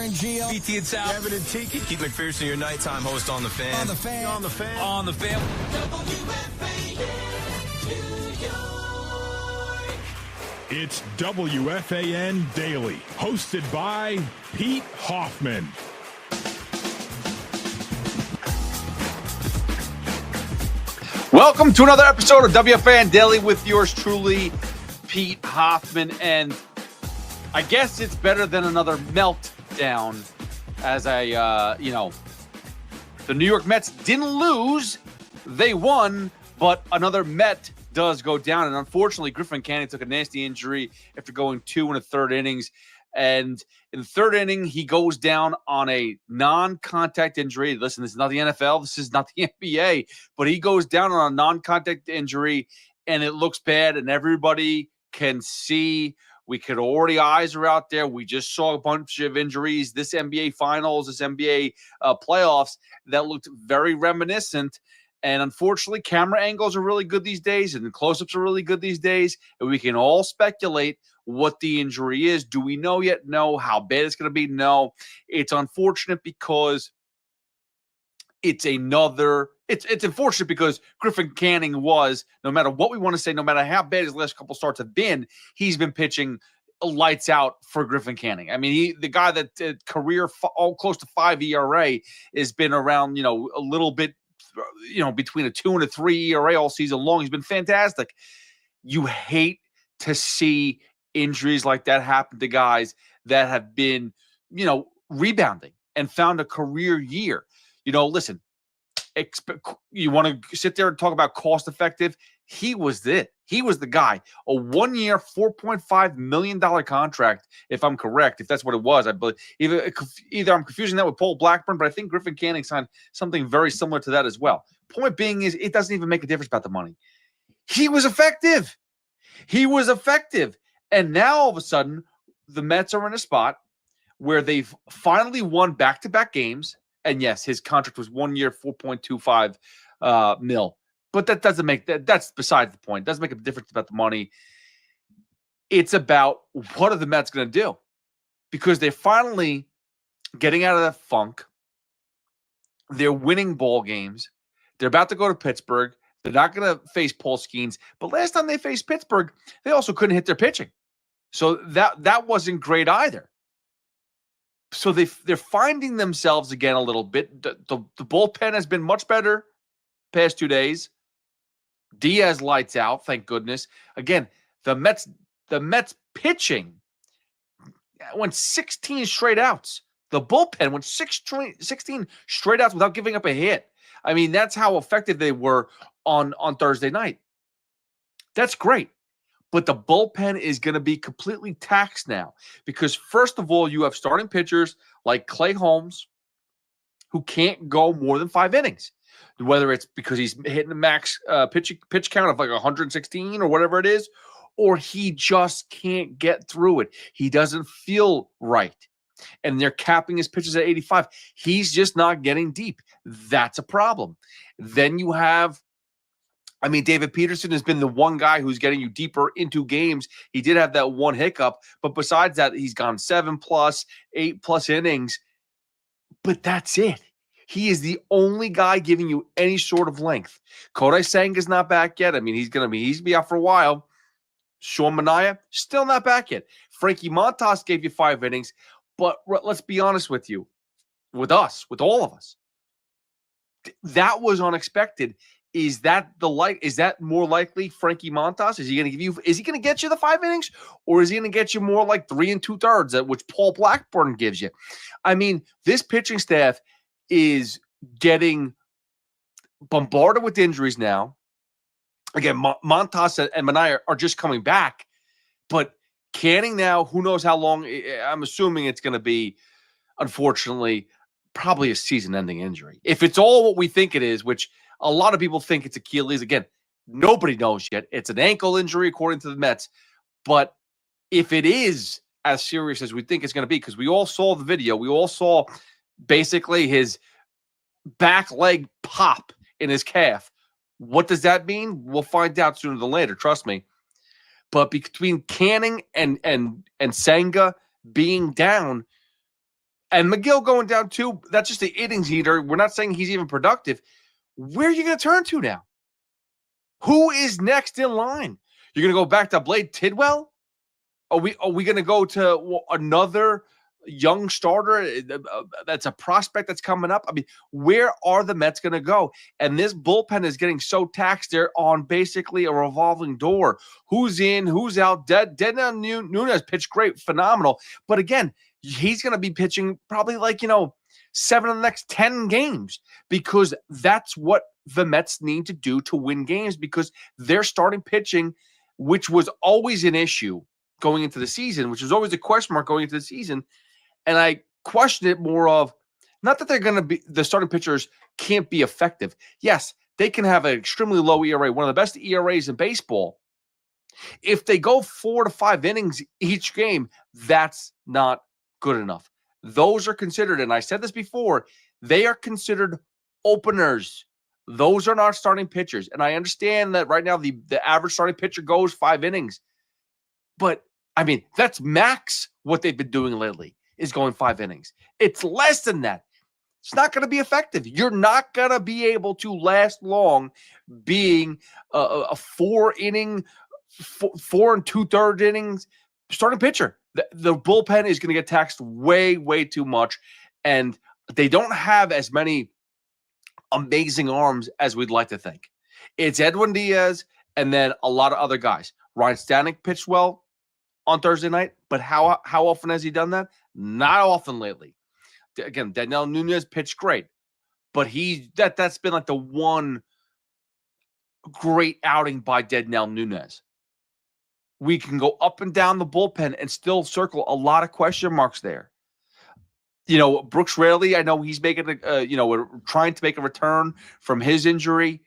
and Gio. BT and Sal. Evan and Tiki. Keith McPherson, your nighttime host on The Fan. On The Fan. On The Fan. On the Fan. It's WFAN Daily, hosted by Pete Hoffman. Welcome to another episode of WFAN Daily with yours truly, Pete Hoffman. And I guess it's better than another meltdown as the New York Mets didn't lose. They won, but another Met does go down. And unfortunately, Griffin Canning took a nasty injury after going 2 1/3 innings. And in the third inning, he goes down on a non-contact injury. Listen, this is not the NFL. This is not the NBA. But he goes down on a non-contact injury, and it looks bad, and everybody can see. Eyes are out there. We just saw a bunch of injuries, this NBA Finals, this NBA playoffs, that looked very reminiscent. And unfortunately, camera angles are really good these days, and the close-ups are really good these days, and we can all speculate what the injury is. Do we know yet? No. How bad it's going to be? No. It's unfortunate because it's unfortunate because Griffin Canning was, no matter what we want to say, no matter how bad his last couple starts have been, he's been pitching lights out for Griffin Canning. I mean, the guy that career close to 5 ERA has been around, a little bit, between a 2 and a 3 ERA all season long. He's been fantastic. You hate to see injuries like that happen to guys that have been, rebounding and found a career year. Listen, you want to sit there and talk about cost effective? He was it. He was the guy. A 1-year, $4.5 million contract, if I'm correct, if that's what it was. I believe either I'm confusing that with Paul Blackburn, but I think Griffin Canning signed something very similar to that as well. Point being is, it doesn't even make a difference about the money. He was effective. And now all of a sudden, the Mets are in a spot where they've finally won back-to-back games. And yes, his contract was 1 year, $4.25 mil. But that doesn't make that's beside the point. It doesn't make a difference about the money. It's about what are the Mets going to do? Because they're finally getting out of that funk. They're winning ball games. They're about to go to Pittsburgh. They're not going to face Paul Skeens. But last time they faced Pittsburgh, they also couldn't hit their pitching. So that wasn't great either. So they're finding themselves again a little bit. The bullpen has been much better past 2 days. Diaz lights out, thank goodness. Again, the Mets pitching went 16 straight outs. The bullpen went 16 straight outs without giving up a hit. I mean, that's how effective they were on Thursday night. That's great. But the bullpen is going to be completely taxed now because, first of all, you have starting pitchers like Clay Holmes who can't go more than 5 innings, whether it's because he's hitting the max pitch count of like 116 or whatever it is, or he just can't get through it. He doesn't feel right. And they're capping his pitches at 85. He's just not getting deep. That's a problem. Then you have, David Peterson has been the one guy who's getting you deeper into games. He did have that one hiccup, but besides that, he's gone 7+, 8+ innings. But that's it. He is the only guy giving you any sort of length. Kodai Senga's not back yet. He's gonna be out for a while. Sean Manaea still not back yet. Frankie Montas gave you 5 innings, but let's be honest with you, with all of us, that was unexpected. Is that more likely Frankie Montas? Is he going to get you the 5 innings, or is he going to get you more like 3 2/3, which Paul Blackburn gives you? This pitching staff is getting bombarded with injuries now. Again, Montas and Manaea are just coming back, but Canning now, who knows how long? I'm assuming it's going to be, unfortunately, probably a season-ending injury. If it's all what we think it is, which a lot of people think it's Achilles. Again, nobody knows yet. It's an ankle injury, according to the Mets. But if it is as serious as we think it's going to be, because we all saw the video, we all saw basically his back leg pop in his calf. What does that mean? We'll find out sooner than later, trust me. But between Canning and Senga being down, And McGill going down too, that's just the innings eater. We're not saying he's even productive. Where are you going to turn to now? Who is next in line? You're going to go back to Blade Tidwell? Are we going to go to another young starter that's a prospect that's coming up? I mean, where are the Mets going to go? And this bullpen is getting so taxed. They're on basically a revolving door. Who's in, who's out? Dednell Nunez pitched great, phenomenal. But again, he's going to be pitching probably 7 of the next 10 games because that's what the Mets need to do to win games because they're starting pitching, which was always an issue going into the season, which was always a question mark going into the season. And I question it more of not that they're going to be the starting pitchers can't be effective. Yes, they can have an extremely low ERA, one of the best ERAs in baseball. If they go 4 to 5 innings each game, that's not good enough. Those are considered, and I said this before, they are considered openers. Those are not starting pitchers. And I understand that right now the average starting pitcher goes 5 innings. But, I mean, that's max what they've been doing lately is going 5 innings. It's less than that. It's not going to be effective. You're not going to be able to last long being a 4-inning, 4 2/3 innings starting pitcher. The bullpen is going to get taxed way, way too much. And they don't have as many amazing arms as we'd like to think. It's Edwin Diaz and then a lot of other guys. Ryan Stanek pitched well on Thursday night, but how often has he done that? Not often lately. Again, Dednell Nunez pitched great, but that's been like the one great outing by Dednell Nunez. We can go up and down the bullpen and still circle a lot of question marks there. Brooks Raley, I know he's making trying to make a return from his injury.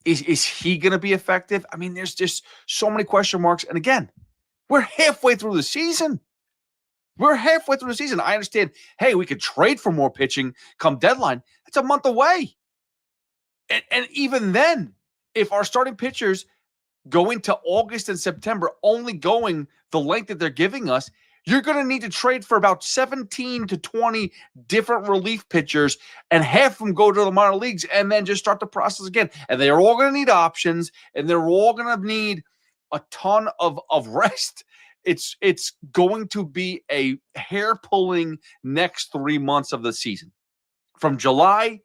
Is he going to be effective? I mean, there's just so many question marks. And again, we're halfway through the season. I understand, hey, we could trade for more pitching come deadline. It's a month away. And even then, if our starting pitchers go into August and September only going the length that they're giving us, you're going to need to trade for about 17 to 20 different relief pitchers, and half of them go to the minor leagues and then just start the process again. And they're all going to need options, and they're all going to need a ton of rest. It's going to be a hair-pulling next 3 months of the season. From July,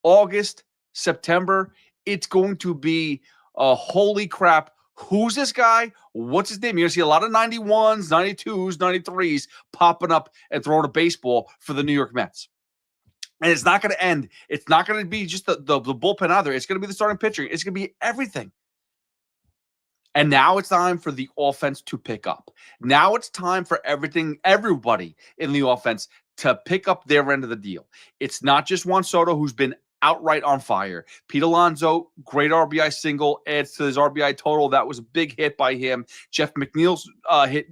August, September, it's going to be holy crap. Who's this guy? What's his name? You're going to see a lot of 91s, 92s, 93s popping up and throwing a baseball for the New York Mets. And it's not going to end. It's not going to be just the bullpen either. It's going to be the starting pitcher. It's going to be everything. And now it's time for the offense to pick up. Now it's time for everybody in the offense to pick up their end of the deal. It's not just Juan Soto, who's been outright on fire. Pete Alonso, great RBI single, adds to his RBI total. That was a big hit by him. Jeff McNeil's hit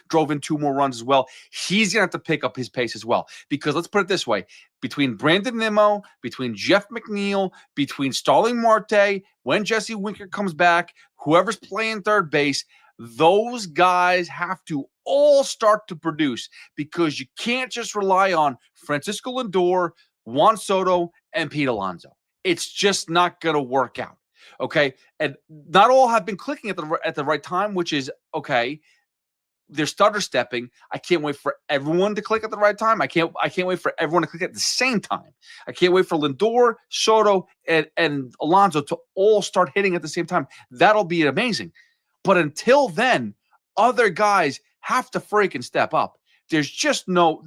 drove in 2 more runs as well. He's going to have to pick up his pace as well. Because let's put it this way. Between Brandon Nimmo, between Jeff McNeil, between Starling Marte, when Jesse Winker comes back, whoever's playing third base, those guys have to all start to produce because you can't just rely on Francisco Lindor, Juan Soto, and Pete Alonso. It's just not going to work out, okay? And not all have been clicking at the right time, which is, okay, they're stutter stepping. I can't wait for everyone to click at the right time. I can't wait for everyone to click at the same time. I can't wait for Lindor, Soto, and Alonso to all start hitting at the same time. That'll be amazing. But until then, other guys have to freaking step up. There's just no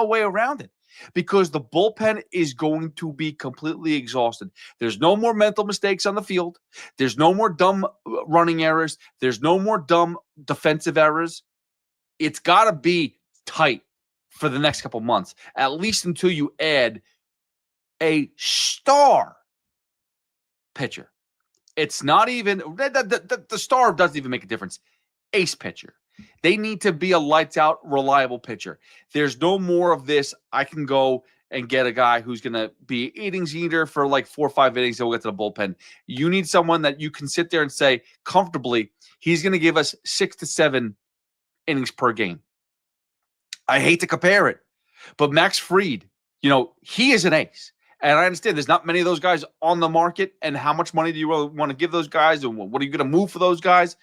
way around it. Because the bullpen is going to be completely exhausted. There's no more mental mistakes on the field. There's no more dumb running errors. There's no more dumb defensive errors. It's got to be tight for the next couple months, at least until you add a star pitcher. It's not even the star doesn't even make a difference. Ace pitcher. They need to be a lights-out, reliable pitcher. There's no more of this, I can go and get a guy who's going to be innings eater for like 4 or 5 innings, and we'll get to the bullpen. You need someone that you can sit there and say comfortably, he's going to give us 6 to 7 innings per game. I hate to compare it, But Max Fried, he is an ace. And I understand there's not many of those guys on the market. And how much money do you really want to give those guys? And what are you going to move for those guys?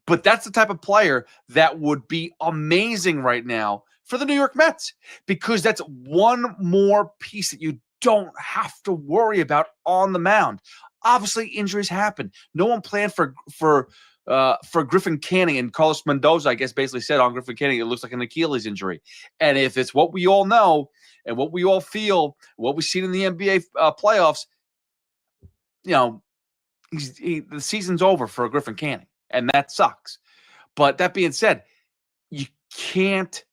But that's the type of player that would be amazing right now for the New York Mets, because that's one more piece that you don't have to worry about on the mound. Obviously, injuries happen. No one planned for Griffin Canning, and Carlos Mendoza, I guess, basically said on Griffin Canning, it looks like an Achilles injury. And if it's what we all know and what we all feel, what we've seen in the NBA playoffs, the season's over for Griffin Canning, and that sucks. But that being said, you can't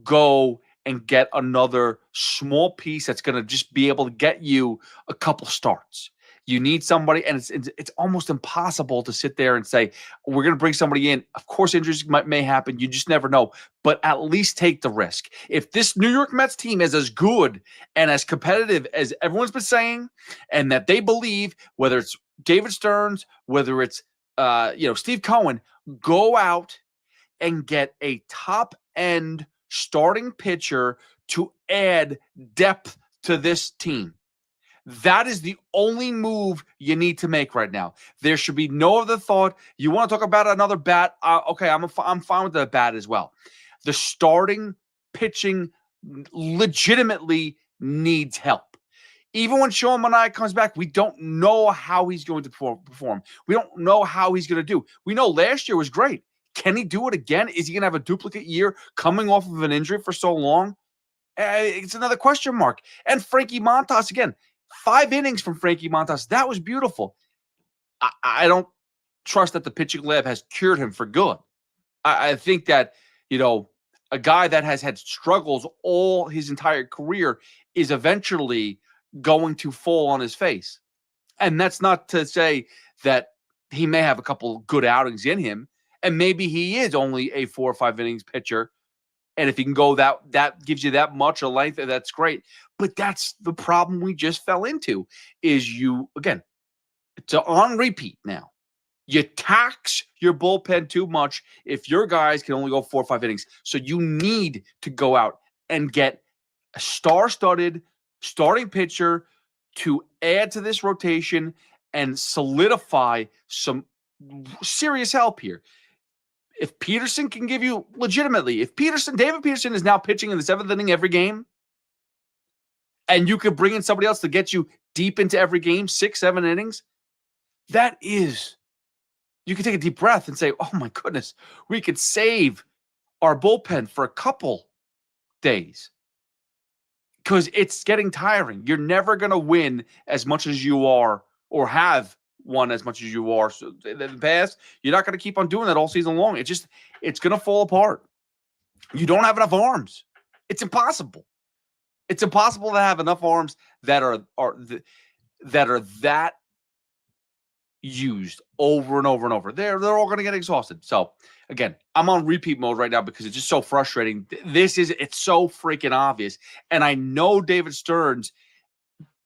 go and get another small piece that's going to just be able to get you a couple starts. You need somebody, and it's almost impossible to sit there and say, we're going to bring somebody in. Of course, injuries may happen. You just never know. But at least take the risk. If this New York Mets team is as good and as competitive as everyone's been saying, and that they believe, whether it's David Stearns, whether it's Steve Cohen, go out and get a top-end starting pitcher to add depth to this team. That is the only move you need to make right now. There should be no other thought. You want to talk about another bat? Okay, I'm fine with the bat as well. The starting pitching legitimately needs help. Even when Sean Manaea comes back, we don't know how he's going to perform. We don't know how he's going to do. We know last year was great. Can he do it again? Is he going to have a duplicate year coming off of an injury for so long? It's another question mark. And Frankie Montas, again, 5 innings from Frankie Montas. That was beautiful. I don't trust that the pitching lab has cured him for good. I think that, a guy that has had struggles all his entire career is eventually going to fall on his face. And that's not to say that he may have a couple good outings in him, and maybe he is only a 4 or 5 innings pitcher. And if he can go that gives you that much a length, that's great. But that's the problem we just fell into, is it's on repeat now. You tax your bullpen too much if your guys can only go 4 or 5 innings. So you need to go out and get a star-studded starting pitcher to add to this rotation and solidify some serious help here. If Peterson can give you legitimately, David Peterson is now pitching in the 7th inning every game, and you could bring in somebody else to get you deep into every game, 6, 7 innings, you can take a deep breath and say, oh my goodness, we could save our bullpen for a couple days, because it's getting tiring. You're never going to win as much as you are, or have won as much as you are. So in the past, you're not going to keep on doing that all season long. It's going to fall apart. You don't have enough arms. It's impossible. It's impossible to have enough arms that are that used over and over and over. They're all going to get exhausted. So again, I'm on repeat mode right now because it's just so frustrating. It's so freaking obvious. And I know David Stearns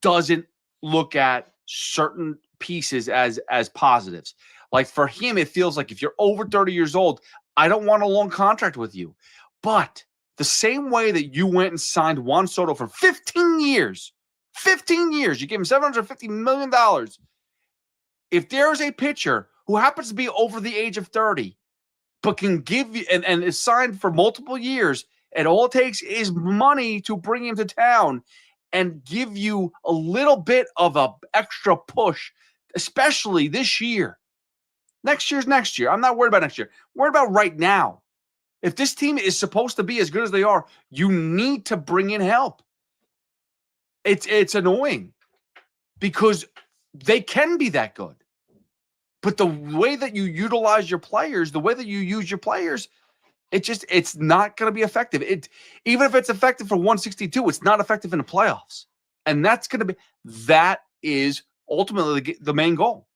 doesn't look at certain pieces as positives. Like for him, it feels like if you're over 30 years old, I don't want a long contract with you. But the same way that you went and signed Juan Soto for 15 years, you gave him $750 million. If there is a pitcher who happens to be over the age of 30, but can give you and is signed for multiple years, and all it takes is money to bring him to town and give you a little bit of an extra push, especially this year. Next year's next year. I'm not worried about next year. I'm worried about right now. If this team is supposed to be as good as they are, you need to bring in help. It's annoying because they can be that good. But the way that you utilize your players, the way that you use your players, it's not going to be effective. Even if it's effective for 162, it's not effective in the playoffs. And that is ultimately the main goal.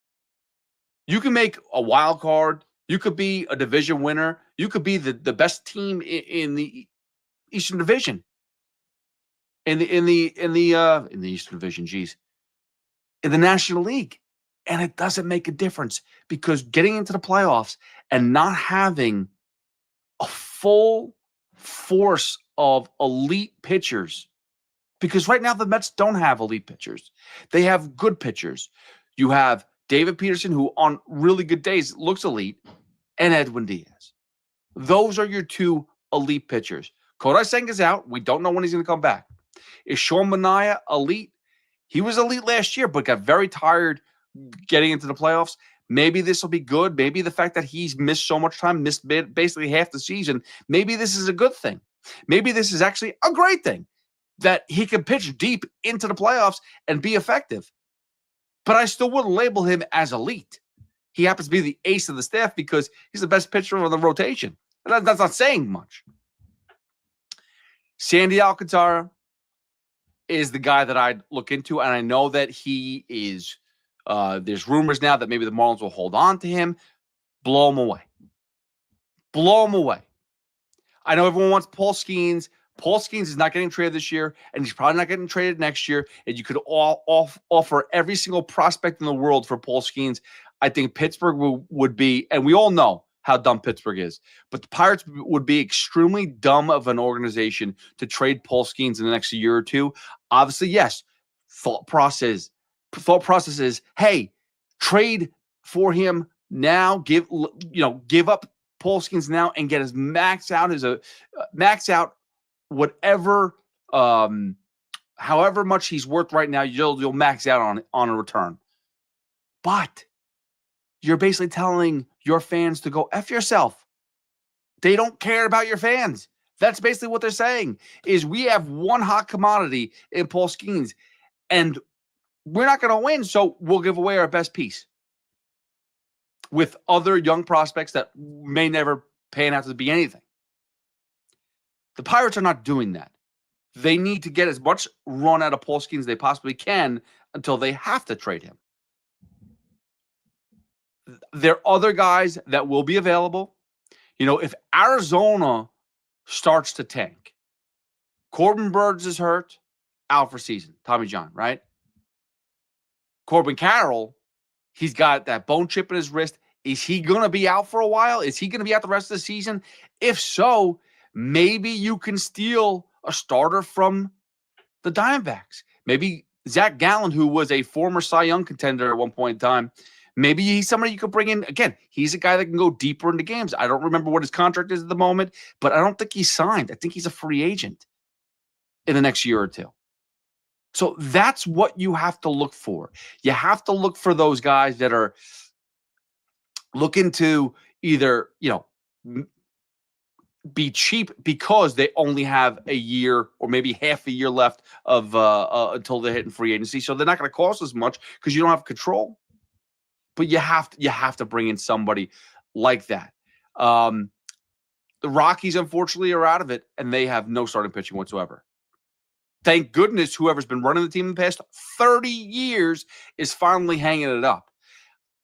You can make a wild card. You could be a division winner. You could be the best team in the Eastern Division. In the Eastern Division, in the National League. And it doesn't make a difference because getting into the playoffs and not having a full force of elite pitchers. Because right now the Mets don't have elite pitchers. They have good pitchers. You have David Peterson, who on really good days looks elite, and Edwin Diaz. Those are your two elite pitchers. Kodai Senga's out. We don't know when he's going to come back. Is Sean Manaea elite? He was elite last year, but got very tired getting into the playoffs. Maybe this will be good. Maybe the fact that he's missed so much time, missed basically half the season, maybe this is a good thing. Maybe this is actually a great thing that he can pitch deep into the playoffs and be effective. But I still wouldn't label him as elite. He happens to be the ace of the staff because he's the best pitcher on the rotation. That's not saying much. Sandy Alcantara is the guy that I'd look into, and I know that he is there's rumors now that maybe the Marlins will hold on to him. Blow him away. Blow him away. I know everyone wants Paul Skeens. Paul Skeens is not getting traded this year, and he's probably not getting traded next year, and you could offer every single prospect in the world for Paul Skeens. I think Pittsburgh would be, and we all know how dumb Pittsburgh is, but the Pirates would be extremely dumb of an organization to trade Paul Skeens in the next year or two. Obviously, yes, thought process is, hey, trade for him now, give up Paul Skeens now and get his max out whatever, however much he's worth right now, you'll max out on a return. But you're basically telling your fans to go F yourself. They don't care about your fans. That's basically what they're saying, is we have one hot commodity in Paul Skeens, and we're not going to win, so we'll give away our best piece with other young prospects that may never pan out to be anything. The Pirates are not doing that. They need to get as much run out of Paul Skeens as they possibly can until they have to trade him. There are other guys that will be available. If Arizona starts to tank, Corbin Burns is hurt, out for season. Tommy John, right? Corbin Carroll, he's got that bone chip in his wrist. Is he going to be out for a while? Is he going to be out the rest of the season? If so, maybe you can steal a starter from the Diamondbacks. Maybe Zach Gallen, who was a former Cy Young contender at one point in time, maybe he's somebody you could bring in. Again, he's a guy that can go deeper into games. I don't remember what his contract is at the moment, but I don't think he's signed. I think he's a free agent in the next year or two. So that's what you have to look for. You have to look for those guys that are looking to either, be cheap because they only have a year or maybe half a year left of until they're hitting free agency. So they're not going to cost as much because you don't have control. But you have to bring in somebody like that. The Rockies, unfortunately, are out of it, and they have no starting pitching whatsoever. Thank goodness whoever's been running the team in the past 30 years is finally hanging it up.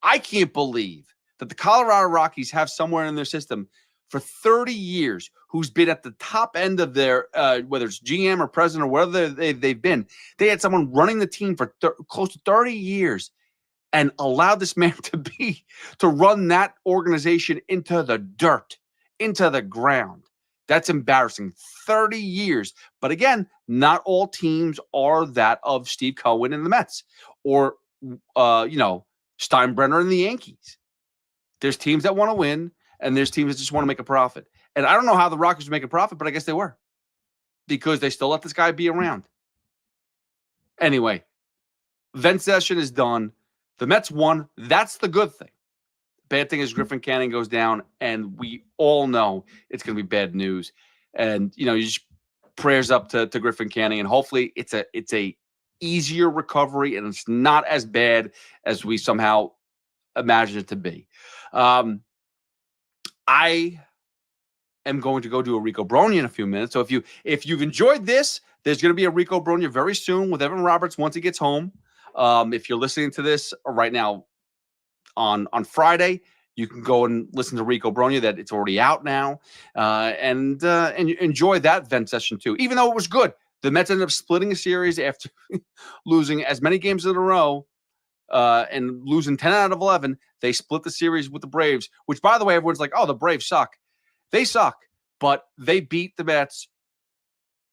I can't believe that the Colorado Rockies have somewhere in their system for 30 years who's been at the top end of their, whether it's GM or president or whatever they've been. They had someone running the team for close to 30 years and allowed this man to run that organization into the dirt, into the ground. That's embarrassing. 30 years. But again, not all teams are that of Steve Cohen and the Mets or, Steinbrenner and the Yankees. There's teams that want to win, and there's teams that just want to make a profit. And I don't know how the Rockies were making a profit, but I guess they were because they still let this guy be around. Anyway, vent session is done. The Mets won. That's the good thing. Bad thing is Griffin Canning goes down, and we all know it's going to be bad news. And you just prayers up to Griffin Canning, and hopefully it's a easier recovery, and it's not as bad as we somehow imagine it to be. I am going to go do a Rico Bronya in a few minutes. So if you've enjoyed this, there's going to be a Rico Bronya very soon with Evan Roberts once he gets home. If you're listening to this right now on Friday, you can go and listen to Rico Bronya. That it's already out now, and enjoy that vent session too. Even though it was good, the Mets ended up splitting a series after losing as many games in a row and losing 10 out of 11. They split the series with the Braves, which, by the way, everyone's like, "Oh, the Braves suck." They suck, but they beat the Mets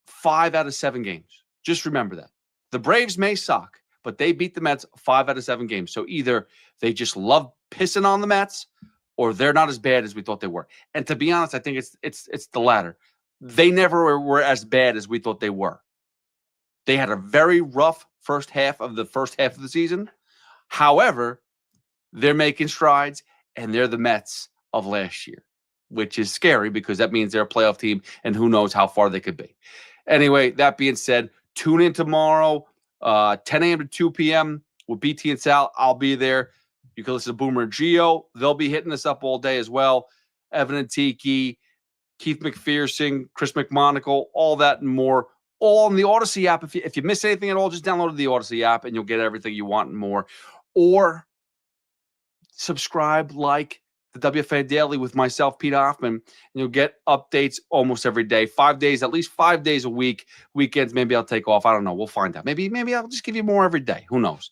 5 out of 7 games. Just remember that. The Braves may suck, but they beat the Mets 5 out of 7 games. So either they just love pissing on the Mets, or they're not as bad as we thought they were. And to be honest, I think it's the latter. They never were as bad as we thought they were. They had a very rough first half of the season. However, they're making strides, and they're the Mets of last year, which is scary because that means they're a playoff team, and who knows how far they could be. Anyway, that being said, tune in tomorrow, 10 a.m. to 2 p.m. with BT and Sal. I'll be there. You can listen to Boomer and Gio. They'll be hitting us up all day as well. Evan and Tiki, Keith McPherson, Chris McMonagle, all that and more. All on the Odyssey app. If you miss anything at all, just download the Odyssey app and you'll get everything you want and more. Or subscribe, like the WFAN Daily with myself, Pete Hoffman, and you'll get updates almost every day. 5 days, at least 5 days a week. Weekends, maybe I'll take off. I don't know. We'll find out. Maybe I'll just give you more every day. Who knows?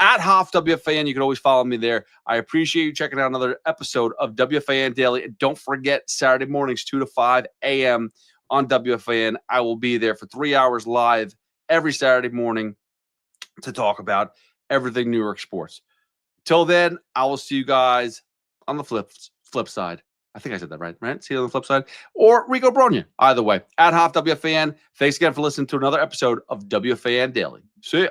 At Hoff WFAN, you can always follow me there. I appreciate you checking out another episode of WFAN Daily. And don't forget, Saturday mornings, 2 to 5 a.m. on WFAN. I will be there for 3 hours live every Saturday morning to talk about everything New York sports. Till then, I will see you guys on the flip side. I think I said that right? See you on the flip side. Or Rico Bronya. Either way. At Hoff WFAN. Thanks again for listening to another episode of WFAN Daily. See ya.